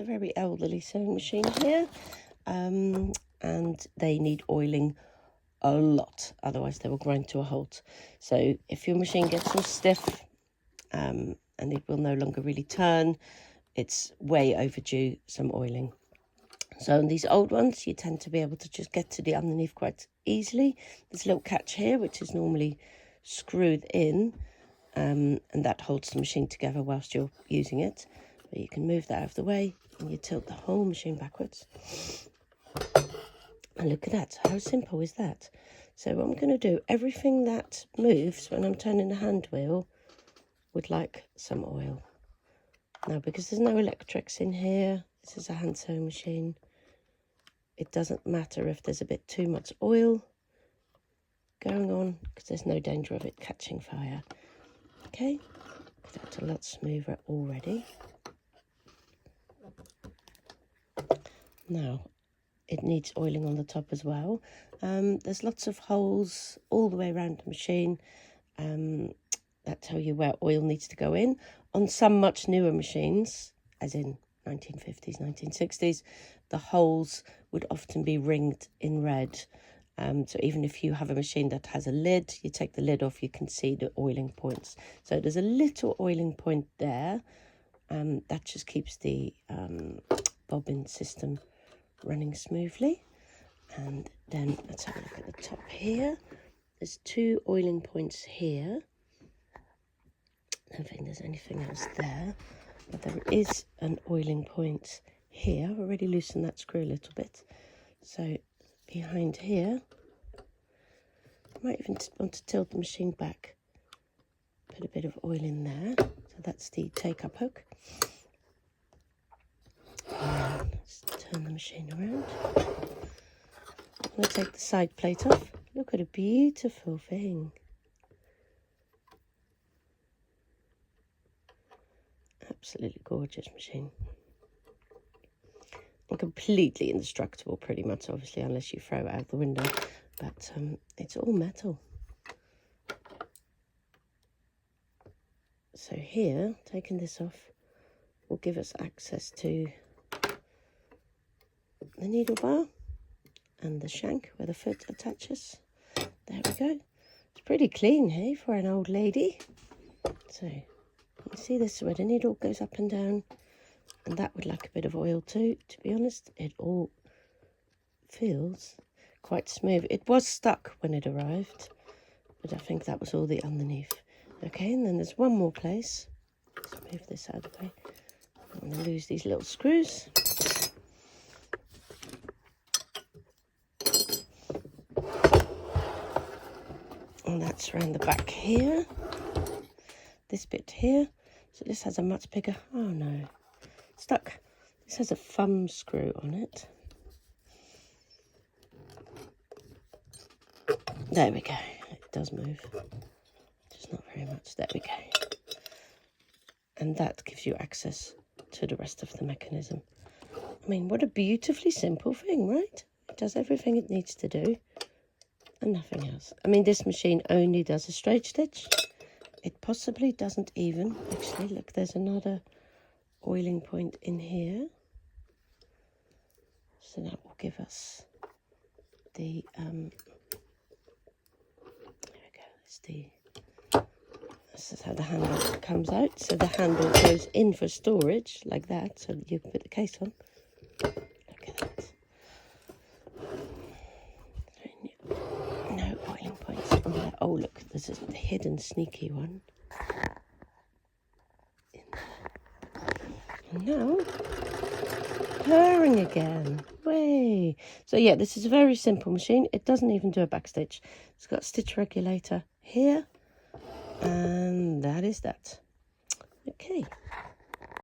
a very elderly sewing machine here, and they need oiling a lot, otherwise they will grind to a halt. So if your machine gets all stiff and it will no longer really turn, it's way overdue some oiling. So on these old ones, you tend to be able to just get to the underneath quite easily. There's a little catch here, which is normally screwed in, and that holds the machine together whilst you're using it. But you can move that out of the way and you tilt the whole machine backwards. And look at that, how simple is that? So what I'm going to do, everything that moves when I'm turning the hand wheel would like some oil. Now, because there's no electrics in here, this is a hand sewing machine, it doesn't matter if there's a bit too much oil going on, because there's no danger of it catching fire. Okay, that's a lot smoother already. Now, it needs oiling on the top as well. There's lots of holes all the way around the machine that tell you where oil needs to go in. On some much newer machines, as in 1950s, 1960s, the holes would often be ringed in red. So even if you have a machine that has a lid, you take the lid off, you can see the oiling points. So there's a little oiling point there. That just keeps the bobbin system running smoothly. And then let's have a look at the top here. There's 2 oiling points here. I don't think there's anything else there, but there is an oiling point here. I've already loosened that screw a little bit. So behind here, I might even want to tilt the machine back, put a bit of oil in there. So that's the take-up hook. And let's turn the machine around. I'm going to take the side plate off. Look at a beautiful thing. Absolutely gorgeous machine. And completely indestructible pretty much, obviously, unless you throw it out the window. But it's all metal. So here, taking this off will give us access to the needle bar and the shank where the foot attaches. There we go. It's pretty clean, hey, for an old lady. So you see this where the needle goes up and down, and that would like a bit of oil too. To be honest, it all feels quite smooth. It was stuck when it arrived, but I think that was all the underneath. Okay, and then there's one more place. Let's move this out of the way. I'm going to lose these little screws. And that's around the back here. This bit here. So this has a much bigger, oh no, stuck. This has a thumb screw on it. There we go. It does move. Just not very much. There we go. And that gives you access to the rest of the mechanism. I mean, what a beautifully simple thing, right? It does everything it needs to do and nothing else. I mean, this machine only does a straight stitch. It possibly doesn't even, actually, look, there's another oiling point in here. So that will give us the, there we go, this is how the handle comes out. So the handle goes in for storage, like that, so that you can put the case on. Look at that. No oiling points on there. Oh, look, there's a hidden sneaky one. In there. And now, purring again. Way. So yeah, this is a very simple machine. It doesn't even do a back stitch. It's got a stitch regulator here, and that is that. Okay.